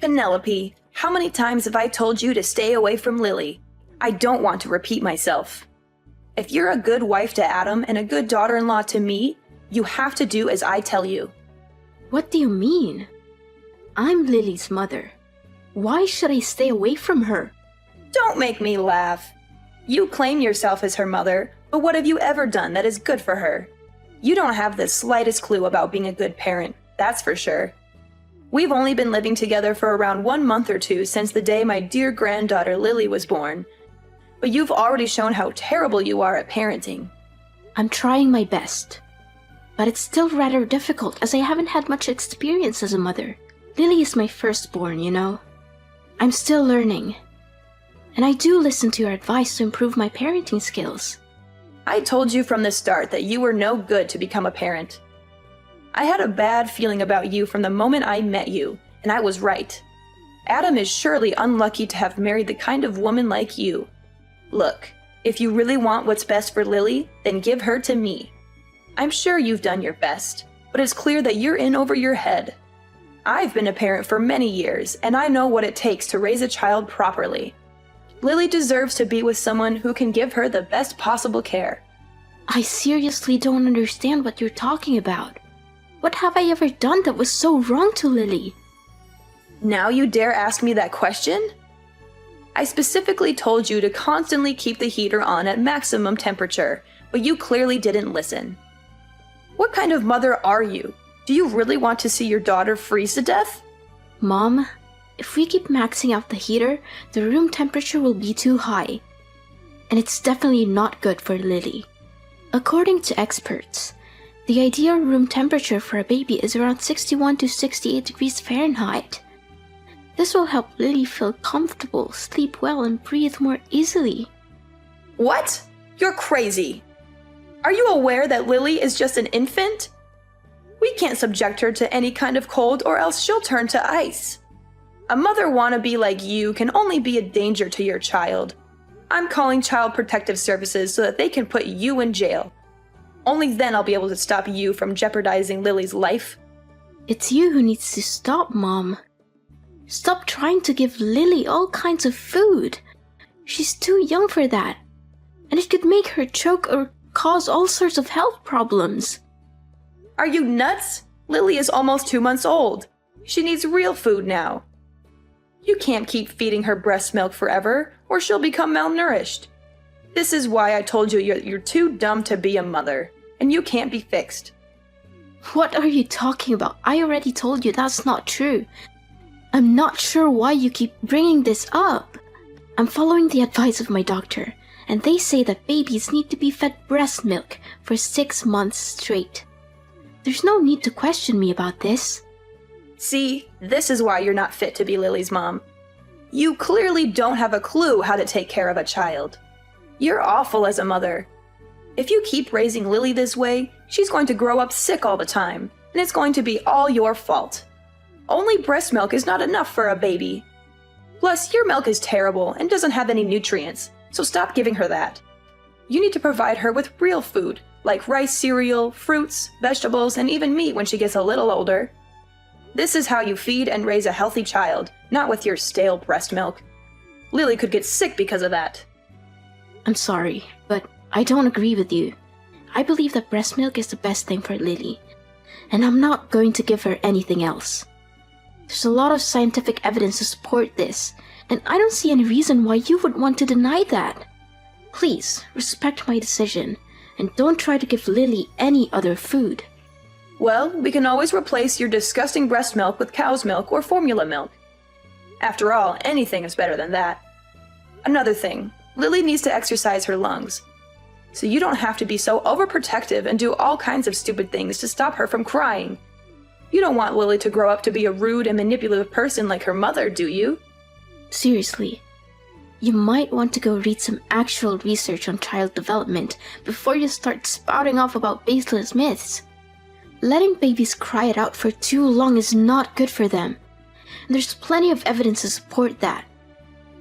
Penelope, how many times have I told you to stay away from Lily? I don't want to repeat myself. If you're a good wife to Adam and a good daughter-in-law to me, you have to do as I tell you. What do you mean? I'm Lily's mother. Why should I stay away from her? Don't make me laugh. You claim yourself as her mother, but what have you ever done that is good for her? You don't have the slightest clue about being a good parent, that's for sure. We've only been living together for around 1 month or two since the day my dear granddaughter Lily was born. But you've already shown how terrible you are at parenting. I'm trying my best. But it's still rather difficult as I haven't had much experience as a mother. Lily is my firstborn, you know. I'm still learning. And I do listen to your advice to improve my parenting skills. I told you from the start that you were no good to become a parent. I had a bad feeling about you from the moment I met you, and I was right. Adam is surely unlucky to have married the kind of woman like you. Look, if you really want what's best for Lily, then give her to me. I'm sure you've done your best, but it's clear that you're in over your head. I've been a parent for many years, and I know what it takes to raise a child properly. Lily deserves to be with someone who can give her the best possible care. I seriously don't understand what you're talking about. What have I ever done that was so wrong to Lily? Now you dare ask me that question? I specifically told you to constantly keep the heater on at maximum temperature, but you clearly didn't listen. What kind of mother are you? Do you really want to see your daughter freeze to death? Mom, if we keep maxing out the heater, the room temperature will be too high. And it's definitely not good for Lily. According to experts, the ideal room temperature for a baby is around 61 to 68 degrees Fahrenheit. This will help Lily feel comfortable, sleep well, and breathe more easily. What? You're crazy. Are you aware that Lily is just an infant? We can't subject her to any kind of cold or else she'll turn to ice. A mother wannabe like you can only be a danger to your child. I'm calling Child Protective Services so that they can put you in jail. Only then I'll be able to stop you from jeopardizing Lily's life. It's you who needs to stop, Mom. Stop trying to give Lily all kinds of food. She's too young for that. And it could make her choke or cause all sorts of health problems. Are you nuts? Lily is almost 2 months old. She needs real food now. You can't keep feeding her breast milk forever, or she'll become malnourished. This is why I told you you're too dumb to be a mother, and you can't be fixed. What are you talking about? I already told you that's not true. I'm not sure why you keep bringing this up. I'm following the advice of my doctor, and they say that babies need to be fed breast milk for 6 months straight. There's no need to question me about this. See, this is why you're not fit to be Lily's mom. You clearly don't have a clue how to take care of a child. You're awful as a mother. If you keep raising Lily this way, she's going to grow up sick all the time, and it's going to be all your fault. Only breast milk is not enough for a baby. Plus, your milk is terrible and doesn't have any nutrients, so stop giving her that. You need to provide her with real food, like rice cereal, fruits, vegetables, and even meat when she gets a little older. This is how you feed and raise a healthy child, not with your stale breast milk. Lily could get sick because of that. I'm sorry, but I don't agree with you. I believe that breast milk is the best thing for Lily, and I'm not going to give her anything else. There's a lot of scientific evidence to support this, and I don't see any reason why you would want to deny that. Please, respect my decision, and don't try to give Lily any other food. Well, we can always replace your disgusting breast milk with cow's milk or formula milk. After all, anything is better than that. Another thing, Lily needs to exercise her lungs. So you don't have to be so overprotective and do all kinds of stupid things to stop her from crying. You don't want Lily to grow up to be a rude and manipulative person like her mother, do you? Seriously, you might want to go read some actual research on child development before you start spouting off about baseless myths. Letting babies cry it out for too long is not good for them. And there's plenty of evidence to support that.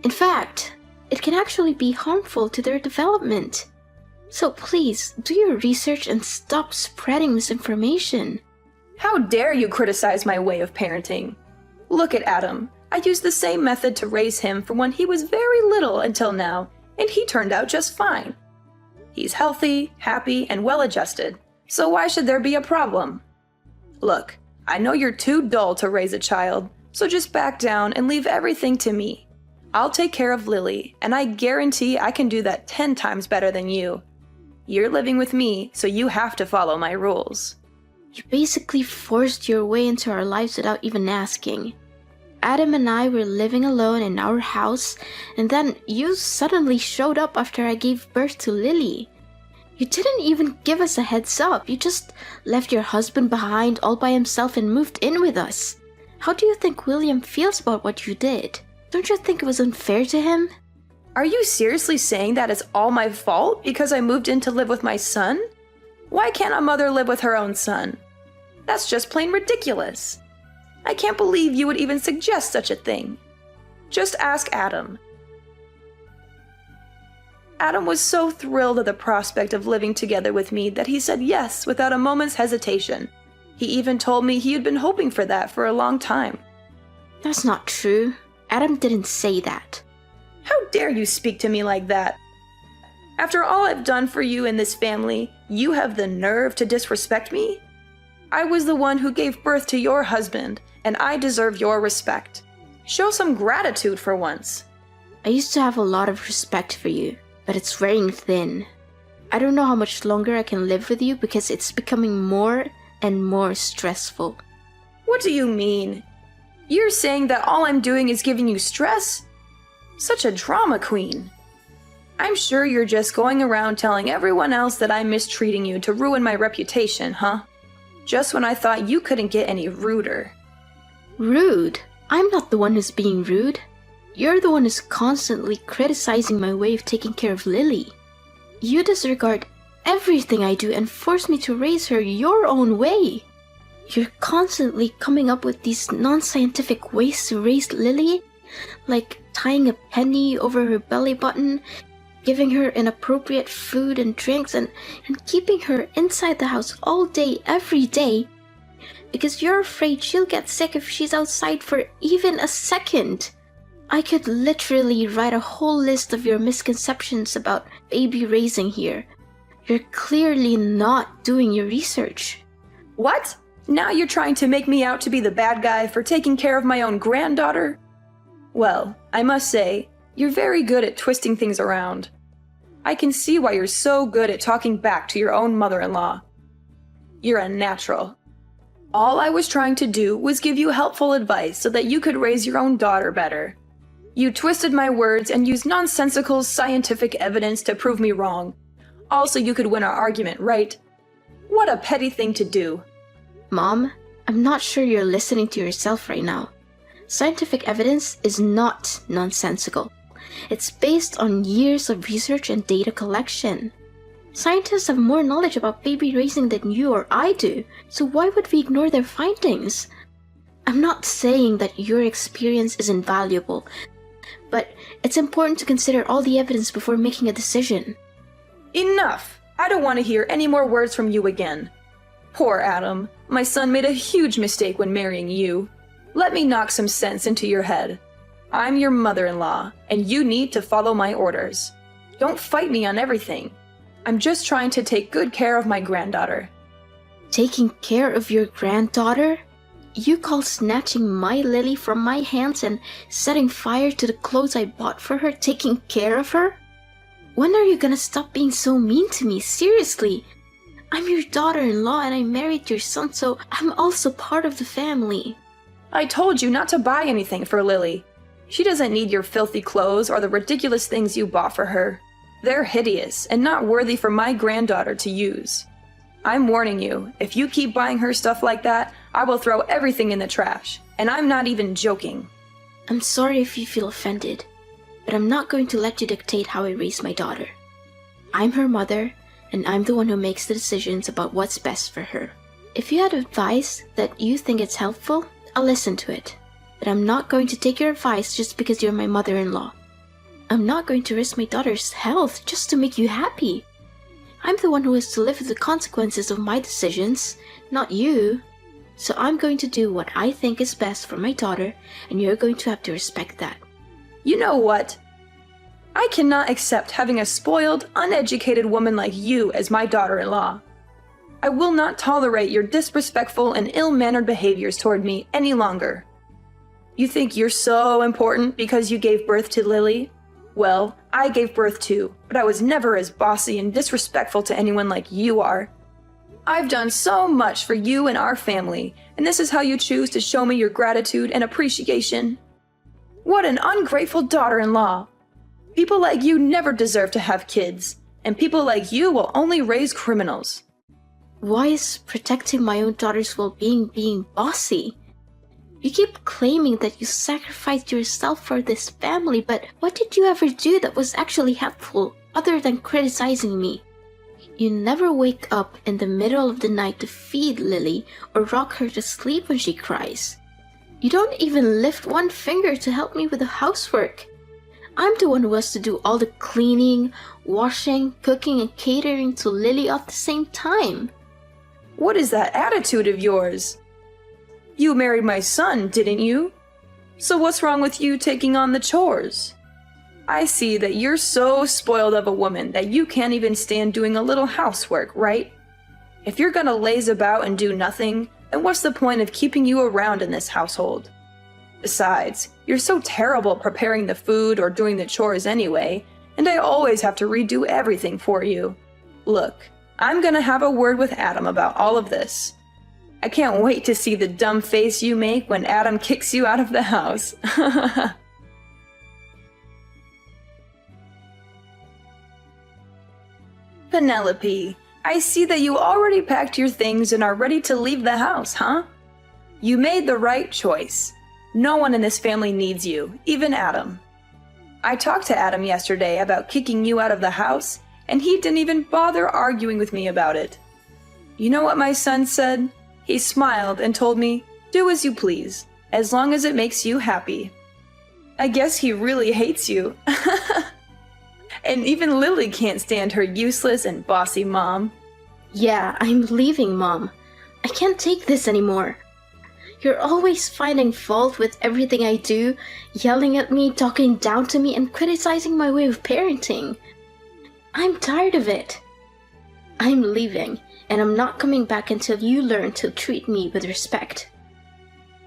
In fact, it can actually be harmful to their development. So please, do your research and stop spreading misinformation. How dare you criticize my way of parenting? Look at Adam. I used the same method to raise him from when he was very little until now, and he turned out just fine. He's healthy, happy, and well-adjusted, so why should there be a problem? Look, I know you're too dull to raise a child, so just back down and leave everything to me. I'll take care of Lily, and I guarantee I can do that 10 times better than you. You're living with me, so you have to follow my rules. You basically forced your way into our lives without even asking. Adam and I were living alone in our house, and then you suddenly showed up after I gave birth to Lily. You didn't even give us a heads up. You just left your husband behind all by himself and moved in with us. How do you think William feels about what you did? Don't you think it was unfair to him? Are you seriously saying that it's all my fault because I moved in to live with my son? Why can't a mother live with her own son? That's just plain ridiculous. I can't believe you would even suggest such a thing. Just ask Adam. Adam was so thrilled at the prospect of living together with me that he said yes without a moment's hesitation. He even told me he had been hoping for that for a long time. That's not true. Adam didn't say that. How dare you speak to me like that? After all I've done for you in this family, you have the nerve to disrespect me? I was the one who gave birth to your husband, and I deserve your respect. Show some gratitude for once. I used to have a lot of respect for you, but it's wearing thin. I don't know how much longer I can live with you because it's becoming more and more stressful. What do you mean? You're saying that all I'm doing is giving you stress? Such a drama queen. I'm sure you're just going around telling everyone else that I'm mistreating you to ruin my reputation, huh? Just when I thought you couldn't get any ruder. Rude? I'm not the one who's being rude. You're the one who's constantly criticizing my way of taking care of Lily. You disregard everything I do and force me to raise her your own way. You're constantly coming up with these non-scientific ways to raise Lily, like tying a penny over her belly button, giving her inappropriate food and drinks, and keeping her inside the house all day, every day, because you're afraid she'll get sick if she's outside for even a second. I could literally write a whole list of your misconceptions about baby raising here. You're clearly not doing your research. What? Now you're trying to make me out to be the bad guy for taking care of my own granddaughter? Well, I must say, you're very good at twisting things around. I can see why you're so good at talking back to your own mother-in-law. You're a natural. All I was trying to do was give you helpful advice so that you could raise your own daughter better. You twisted my words and used nonsensical scientific evidence to prove me wrong. Also, you could win our argument, right? What a petty thing to do. Mom, I'm not sure you're listening to yourself right now. Scientific evidence is not nonsensical. It's based on years of research and data collection. Scientists have more knowledge about baby raising than you or I do, so why would we ignore their findings? I'm not saying that your experience is invaluable, but it's important to consider all the evidence before making a decision. Enough! I don't want to hear any more words from you again. Poor Adam. My son made a huge mistake when marrying you. Let me knock some sense into your head. I'm your mother-in-law, and you need to follow my orders. Don't fight me on everything. I'm just trying to take good care of my granddaughter. Taking care of your granddaughter? You call snatching my Lily from my hands and setting fire to the clothes I bought for her taking care of her? When are you gonna stop being so mean to me? Seriously. I'm your daughter-in-law and I married your son, so I'm also part of the family. I told you not to buy anything for Lily. She doesn't need your filthy clothes or the ridiculous things you bought for her. They're hideous and not worthy for my granddaughter to use. I'm warning you, if you keep buying her stuff like that, I will throw everything in the trash. And I'm not even joking. I'm sorry if you feel offended, but I'm not going to let you dictate how I raise my daughter. I'm her mother, and I'm the one who makes the decisions about what's best for her. If you had advice that you think it's helpful, I'll listen to it. But I'm not going to take your advice just because you're my mother-in-law. I'm not going to risk my daughter's health just to make you happy. I'm the one who has to live with the consequences of my decisions, not you. So I'm going to do what I think is best for my daughter, and you're going to have to respect that. You know what? I cannot accept having a spoiled, uneducated woman like you as my daughter-in-law. I will not tolerate your disrespectful and ill-mannered behaviors toward me any longer. You think you're so important because you gave birth to Lily? Well, I gave birth too, but I was never as bossy and disrespectful to anyone like you are. I've done so much for you and our family, and this is how you choose to show me your gratitude and appreciation? What an ungrateful daughter-in-law! People like you never deserve to have kids, and people like you will only raise criminals. Why is protecting my own daughter's well-being being bossy? You keep claiming that you sacrificed yourself for this family, but what did you ever do that was actually helpful, other than criticizing me? You never wake up in the middle of the night to feed Lily or rock her to sleep when she cries. You don't even lift one finger to help me with the housework. I'm the one who has to do all the cleaning, washing, cooking, and catering to Lily at the same time. What is that attitude of yours? You married my son, didn't you? So what's wrong with you taking on the chores? I see that you're so spoiled of a woman that you can't even stand doing a little housework, right? If you're gonna laze about and do nothing, then what's the point of keeping you around in this household? Besides, you're so terrible preparing the food or doing the chores anyway, and I always have to redo everything for you. Look, I'm gonna have a word with Adam about all of this. I can't wait to see the dumb face you make when Adam kicks you out of the house. Penelope, I see that you already packed your things and are ready to leave the house, huh? You made the right choice. No one in this family needs you, even Adam. I talked to Adam yesterday about kicking you out of the house, and he didn't even bother arguing with me about it. You know what my son said? He smiled and told me, "Do as you please, as long as it makes you happy." I guess he really hates you. And even Lily can't stand her useless and bossy mom. Yeah, I'm leaving, Mom. I can't take this anymore. You're always finding fault with everything I do, yelling at me, talking down to me, and criticizing my way of parenting. I'm tired of it. I'm leaving, and I'm not coming back until you learn to treat me with respect.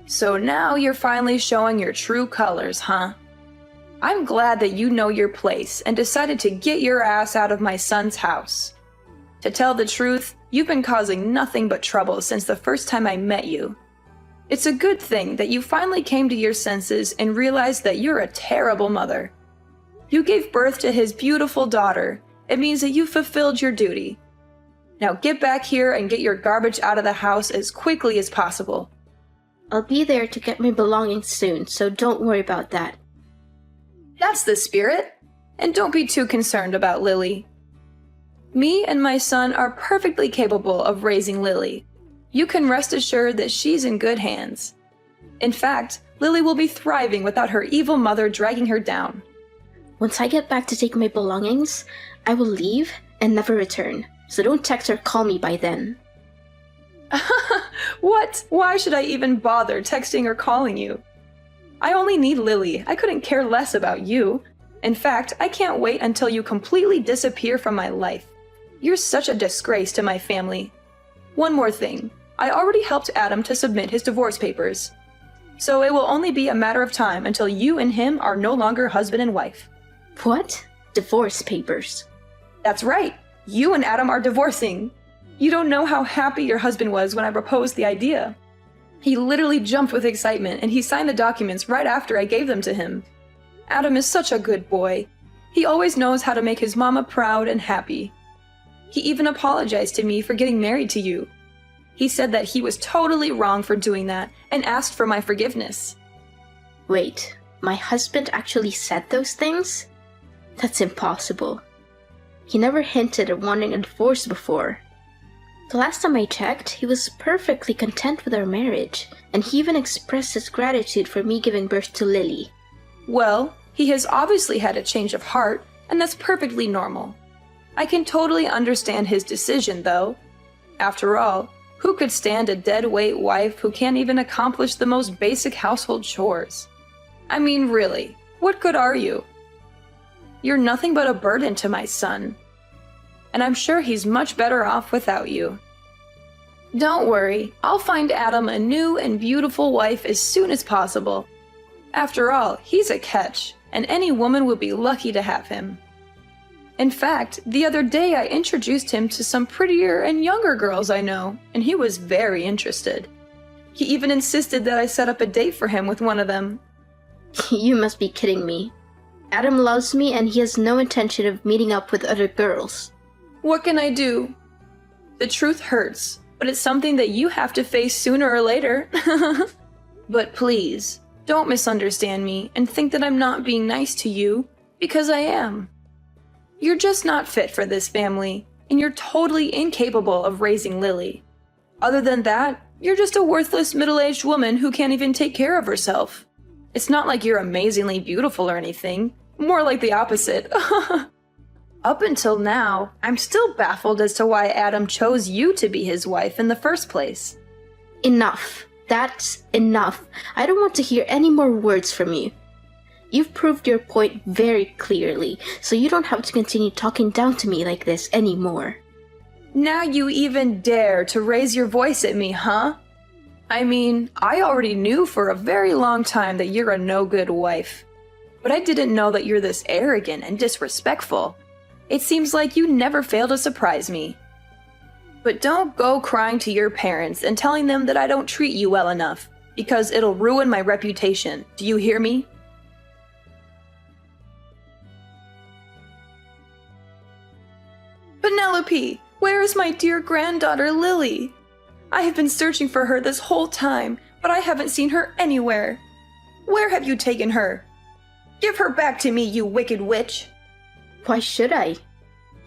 So now you're finally showing your true colors, huh? I'm glad that you know your place and decided to get your ass out of my son's house. To tell the truth, you've been causing nothing but trouble since the first time I met you. It's a good thing that you finally came to your senses and realized that you're a terrible mother. You gave birth to his beautiful daughter. It means that you fulfilled your duty. Now get back here and get your garbage out of the house as quickly as possible. I'll be there to get my belongings soon, so don't worry about that. That's the spirit. And don't be too concerned about Lily. Me and my son are perfectly capable of raising Lily. You can rest assured that she's in good hands. In fact, Lily will be thriving without her evil mother dragging her down. Once I get back to take my belongings, I will leave and never return, so don't text or call me by then. What? Why should I even bother texting or calling you? I only need Lily. I couldn't care less about you. In fact, I can't wait until you completely disappear from my life. You're such a disgrace to my family. One more thing. I already helped Adam to submit his divorce papers. So it will only be a matter of time until you and him are no longer husband and wife. What? Divorce papers? That's right. You and Adam are divorcing. You don't know how happy your husband was when I proposed the idea. He literally jumped with excitement and he signed the documents right after I gave them to him. Adam is such a good boy. He always knows how to make his mama proud and happy. He even apologized to me for getting married to you. He said that he was totally wrong for doing that and asked for my forgiveness. Wait, my husband actually said those things? That's impossible. He never hinted at wanting a divorce before. The last time I checked, he was perfectly content with our marriage, and he even expressed his gratitude for me giving birth to Lily. Well, he has obviously had a change of heart, and that's perfectly normal. I can totally understand his decision, though. After all, Who could stand a dead-weight wife who can't even accomplish the most basic household chores? I mean, really, what good are you? You're nothing but a burden to my son. And I'm sure he's much better off without you. Don't worry, I'll find Adam a new and beautiful wife as soon as possible. After all, he's a catch, and any woman would be lucky to have him. In fact, the other day I introduced him to some prettier and younger girls I know, and he was very interested. He even insisted that I set up a date for him with one of them. You must be kidding me. Adam loves me and he has no intention of meeting up with other girls. What can I do? The truth hurts, but it's something that you have to face sooner or later. But please, don't misunderstand me and think that I'm not being nice to you, because I am. You're just not fit for this family, and you're totally incapable of raising Lily. Other than that, you're just a worthless middle-aged woman who can't even take care of herself. It's not like you're amazingly beautiful or anything, more like the opposite. Up until now, I'm still baffled as to why Adam chose you to be his wife in the first place. Enough. That's enough. I don't want to hear any more words from you. You've proved your point very clearly, so you don't have to continue talking down to me like this anymore. Now you even dare to raise your voice at me, huh? I mean, I already knew for a very long time that you're a no-good wife. But I didn't know that you're this arrogant and disrespectful. It seems like you never fail to surprise me. But don't go crying to your parents and telling them that I don't treat you well enough, because it'll ruin my reputation. Do you hear me? Penelope, where is my dear granddaughter Lily? I have been searching for her this whole time, but I haven't seen her anywhere. Where have you taken her? Give her back to me, you wicked witch! Why should I?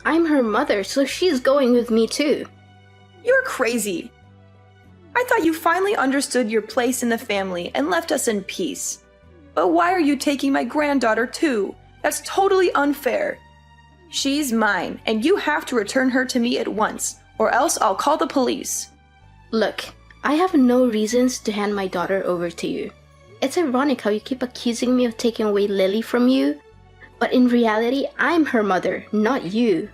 I'm her mother, so she's going with me too. You're crazy. I thought you finally understood your place in the family and left us in peace. But why are you taking my granddaughter too? That's totally unfair. She's mine, and you have to return her to me at once, or else I'll call the police. Look, I have no reasons to hand my daughter over to you. It's ironic how you keep accusing me of taking away Lily from you, but in reality, I'm her mother, not you.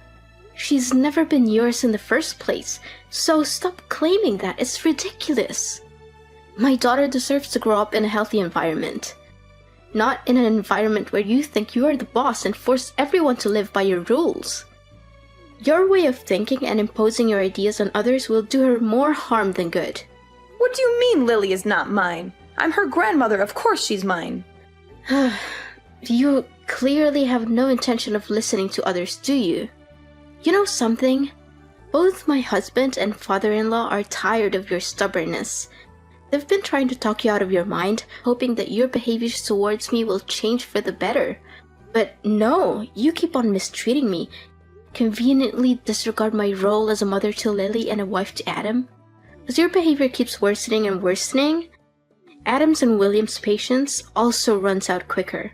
She's never been yours in the first place, so stop claiming that. It's ridiculous. My daughter deserves to grow up in a healthy environment. Not in an environment where you think you are the boss and force everyone to live by your rules. Your way of thinking and imposing your ideas on others will do her more harm than good. What do you mean Lily is not mine? I'm her grandmother, of course she's mine. You clearly have no intention of listening to others, do you? You know something? Both my husband and father-in-law are tired of your stubbornness. They've been trying to talk you out of your mind, hoping that your behaviors towards me will change for the better. But no, you keep on mistreating me, conveniently disregard my role as a mother to Lily and a wife to Adam. As your behavior keeps worsening and worsening, Adam's and William's patience also runs out quicker.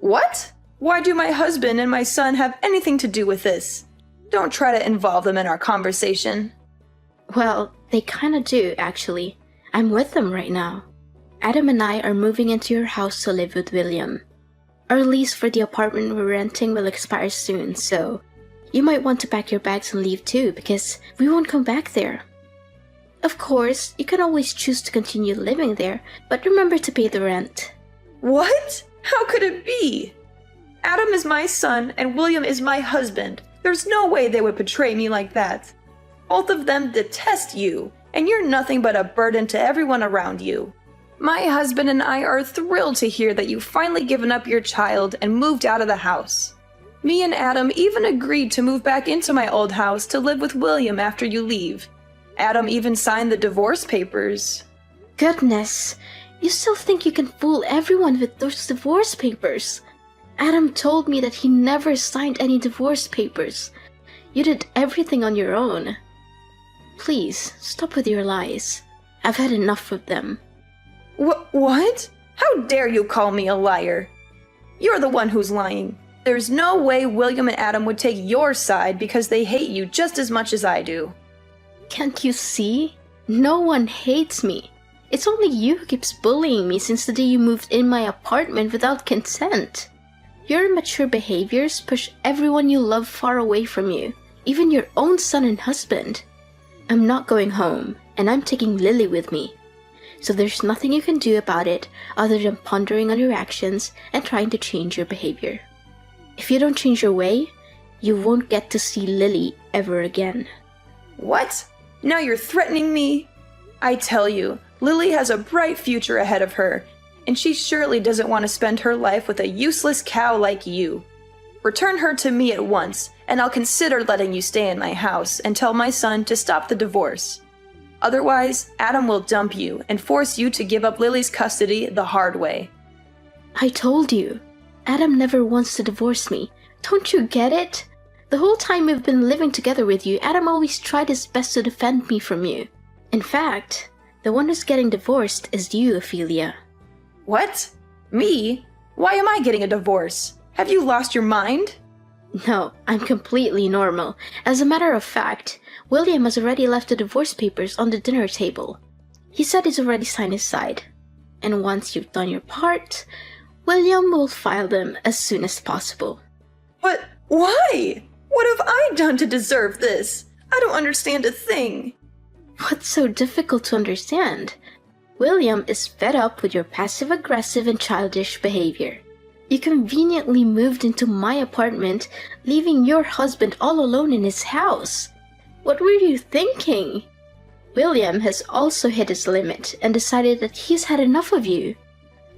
What? Why do my husband and my son have anything to do with this? Don't try to involve them in our conversation. Well, they kinda do, actually. I'm with them right now. Adam and I are moving into your house to live with William. Our lease for the apartment we're renting will expire soon, so you might want to pack your bags and leave too, because we won't come back there. Of course, you can always choose to continue living there, but remember to pay the rent. What? How could it be? Adam is my son and William is my husband. There's no way they would betray me like that. Both of them detest you, and you're nothing but a burden to everyone around you. My husband and I are thrilled to hear that you've finally given up your child and moved out of the house. Me and Adam even agreed to move back into my old house to live with William after you leave. Adam even signed the divorce papers. Goodness, you still think you can fool everyone with those divorce papers? Adam told me that he never signed any divorce papers. You did everything on your own. Please, stop with your lies. I've had enough of them. What? How dare you call me a liar? You're the one who's lying. There's no way William and Adam would take your side because they hate you just as much as I do. Can't you see? No one hates me. It's only you who keeps bullying me since the day you moved in my apartment without consent. Your immature behaviors push everyone you love far away from you, even your own son and husband. I'm not going home, and I'm taking Lily with me. So there's nothing you can do about it other than pondering on your actions and trying to change your behavior. If you don't change your way, you won't get to see Lily ever again. What? Now you're threatening me? I tell you, Lily has a bright future ahead of her, and she surely doesn't want to spend her life with a useless cow like you. Return her to me at once, and I'll consider letting you stay in my house and tell my son to stop the divorce. Otherwise, Adam will dump you and force you to give up Lily's custody the hard way. I told you, Adam never wants to divorce me. Don't you get it? The whole time we've been living together with you, Adam always tried his best to defend me from you. In fact, the one who's getting divorced is you, Ophelia. What? Me? Why am I getting a divorce? Have you lost your mind? No, I'm completely normal. As a matter of fact, William has already left the divorce papers on the dinner table. He said he's already signed his side. And once you've done your part, William will file them as soon as possible. But why? What have I done to deserve this? I don't understand a thing. What's so difficult to understand? William is fed up with your passive-aggressive and childish behavior. You conveniently moved into my apartment, leaving your husband all alone in his house. What were you thinking? William has also hit his limit and decided that he's had enough of you.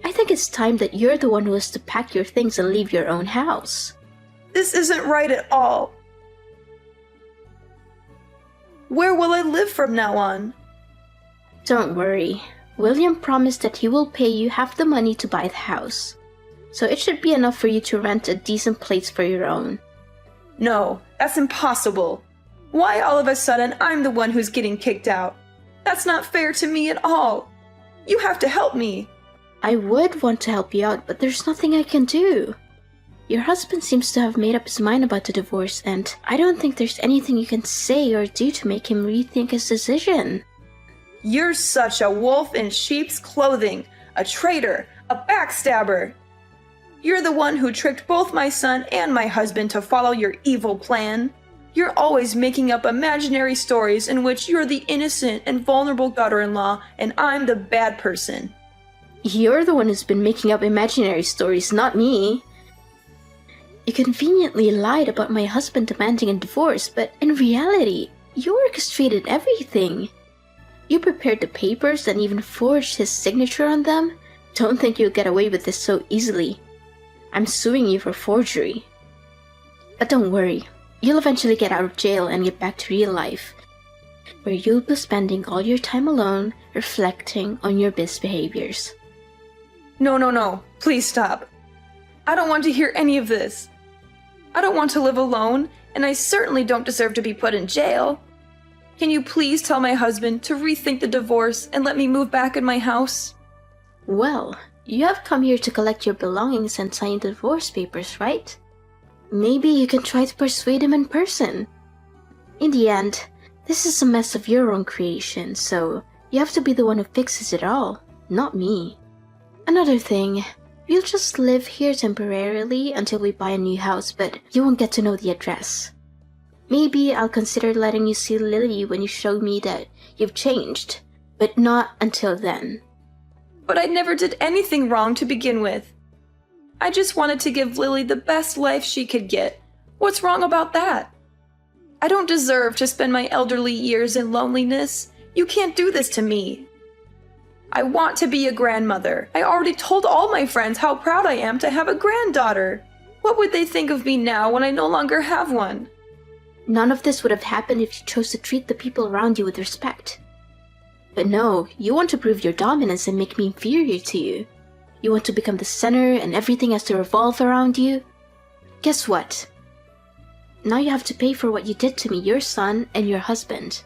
I think it's time that you're the one who has to pack your things and leave your own house. This isn't right at all. Where will I live from now on? Don't worry. William promised that he will pay you half the money to buy the house. So it should be enough for you to rent a decent place for your own. No, that's impossible. Why all of a sudden I'm the one who's getting kicked out? That's not fair to me at all. You have to help me. I would want to help you out, but there's nothing I can do. Your husband seems to have made up his mind about the divorce, and I don't think there's anything you can say or do to make him rethink his decision. You're such a wolf in sheep's clothing, a traitor, a backstabber. You're the one who tricked both my son and my husband to follow your evil plan. You're always making up imaginary stories in which you're the innocent and vulnerable daughter-in-law and I'm the bad person. You're the one who's been making up imaginary stories, not me. You conveniently lied about my husband demanding a divorce, but in reality, you orchestrated everything. You prepared the papers and even forged his signature on them. Don't think you'll get away with this so easily. I'm suing you for forgery. But don't worry, you'll eventually get out of jail and get back to real life, where you'll be spending all your time alone, reflecting on your misbehaviors. No, please stop. I don't want to hear any of this. I don't want to live alone, and I certainly don't deserve to be put in jail. Can you please tell my husband to rethink the divorce and let me move back in my house? Well, you have come here to collect your belongings and sign the divorce papers, right? Maybe you can try to persuade him in person. In the end, this is a mess of your own creation, so you have to be the one who fixes it all, not me. Another thing, we'll just live here temporarily until we buy a new house, but you won't get to know the address. Maybe I'll consider letting you see Lily when you show me that you've changed, but not until then. But I never did anything wrong to begin with. I just wanted to give Lily the best life she could get. What's wrong about that? I don't deserve to spend my elderly years in loneliness. You can't do this to me. I want to be a grandmother. I already told all my friends how proud I am to have a granddaughter. What would they think of me now when I no longer have one? None of this would have happened if you chose to treat the people around you with respect. But no, you want to prove your dominance and make me inferior to you. You want to become the center and everything has to revolve around you. Guess what? Now you have to pay for what you did to me, your son, and your husband.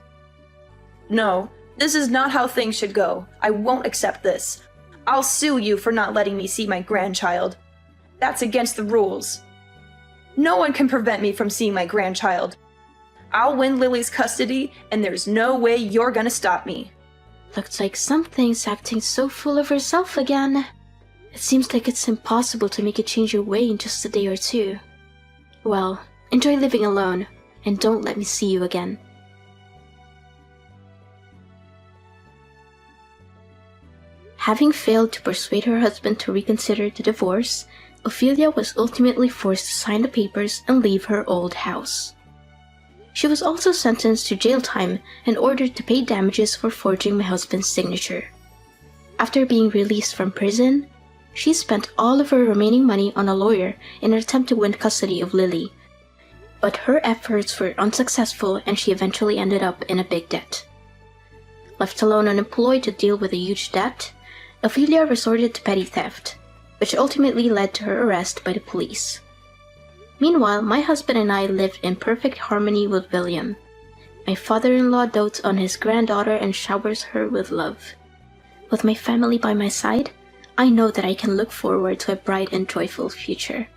No, this is not how things should go. I won't accept this. I'll sue you for not letting me see my grandchild. That's against the rules. No one can prevent me from seeing my grandchild. I'll win Lily's custody, and there's no way you're gonna stop me. Looks like something's acting so full of herself again. It seems like it's impossible to make it change your way in just a day or two. Well, enjoy living alone, and don't let me see you again. Having failed to persuade her husband to reconsider the divorce, Ophelia was ultimately forced to sign the papers and leave her old house. She was also sentenced to jail time and ordered to pay damages for forging my husband's signature. After being released from prison, she spent all of her remaining money on a lawyer in an attempt to win custody of Lily. But her efforts were unsuccessful and she eventually ended up in a big debt. Left alone unemployed to deal with a huge debt, Ophelia resorted to petty theft, which ultimately led to her arrest by the police. Meanwhile, my husband and I lived in perfect harmony with William. My father-in-law dotes on his granddaughter and showers her with love. With my family by my side, I know that I can look forward to a bright and joyful future.